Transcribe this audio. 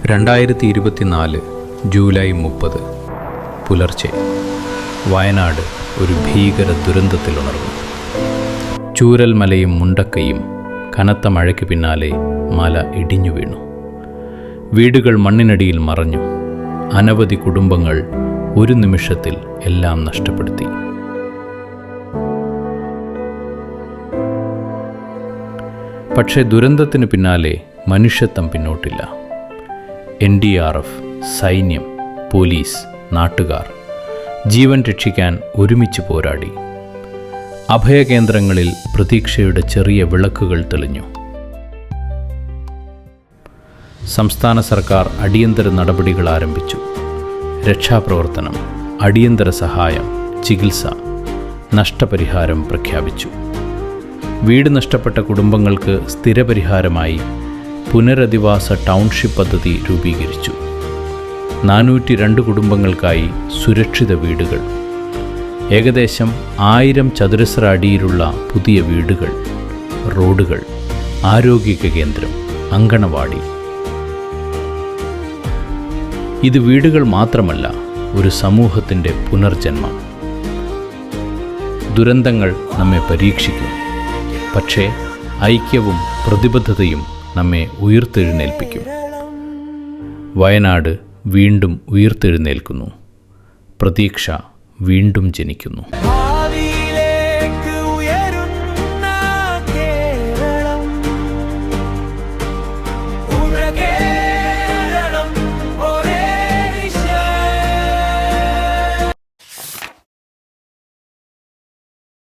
2024 July 30 പുലർച്ചെ വയനാട് ഒരു ഭീകര ദുരന്തത്തിലുണർന്നു. ചൂരൽമലയും മുണ്ടക്കയും കനത്ത മഴയ്ക്ക് പിന്നാലെ മല ഇടിഞ്ഞു വീണു. വീടുകൾ മണ്ണിനടിയിൽ മറഞ്ഞു. അനവധി കുടുംബങ്ങൾ ഒരു നിമിഷത്തിൽ എല്ലാം നഷ്ടപ്പെടുത്തി. പക്ഷേ ദുരന്തത്തിന് പിന്നാലെ മനുഷ്യത്വം പിന്നോട്ടില്ല. NDRF, സൈന്യം, പോലീസ്, നാട്ടുകാർ ജീവൻ രക്ഷിക്കാൻ ഒരുമിച്ച് പോരാടി. അഭയകേന്ദ്രങ്ങളിൽ പ്രതീക്ഷയുടെ ചെറിയ വിളക്കുകൾ തെളിഞ്ഞു. സംസ്ഥാന സർക്കാർ അടിയന്തര നടപടികൾ ആരംഭിച്ചു. രക്ഷാപ്രവർത്തനം, അടിയന്തര സഹായം, ചികിത്സ, നഷ്ടപരിഹാരം പ്രഖ്യാപിച്ചു. വീട് നഷ്ടപ്പെട്ട കുടുംബങ്ങൾക്ക് സ്ഥിരപരിഹാരമായി പുനരധിവാസ ടൗൺഷിപ്പ് പദ്ധതി രൂപീകരിച്ചു. 402 കുടുംബങ്ങൾക്കായി സുരക്ഷിത വീടുകൾ, ഏകദേശം 1000 ചതുരശ്ര അടിയിലുള്ള പുതിയ വീടുകൾ, റോഡുകൾ, ആരോഗ്യ കേന്ദ്രം, അങ്കണവാടി. ഇത് വീടുകൾ മാത്രമല്ല, ഒരു സമൂഹത്തിൻ്റെ പുനർജന്മം. ദുരന്തങ്ങൾ നമ്മെ പരീക്ഷിക്കും, പക്ഷേ ഐക്യവും പ്രതിബദ്ധതയും നമ്മെ ഉയർത്തെഴുന്നേൽപ്പിക്കും. വയനാട് വീണ്ടും ഉയർത്തെഴുന്നേൽക്കുന്നു. പ്രതീക്ഷ വീണ്ടും ജനിക്കുന്നു.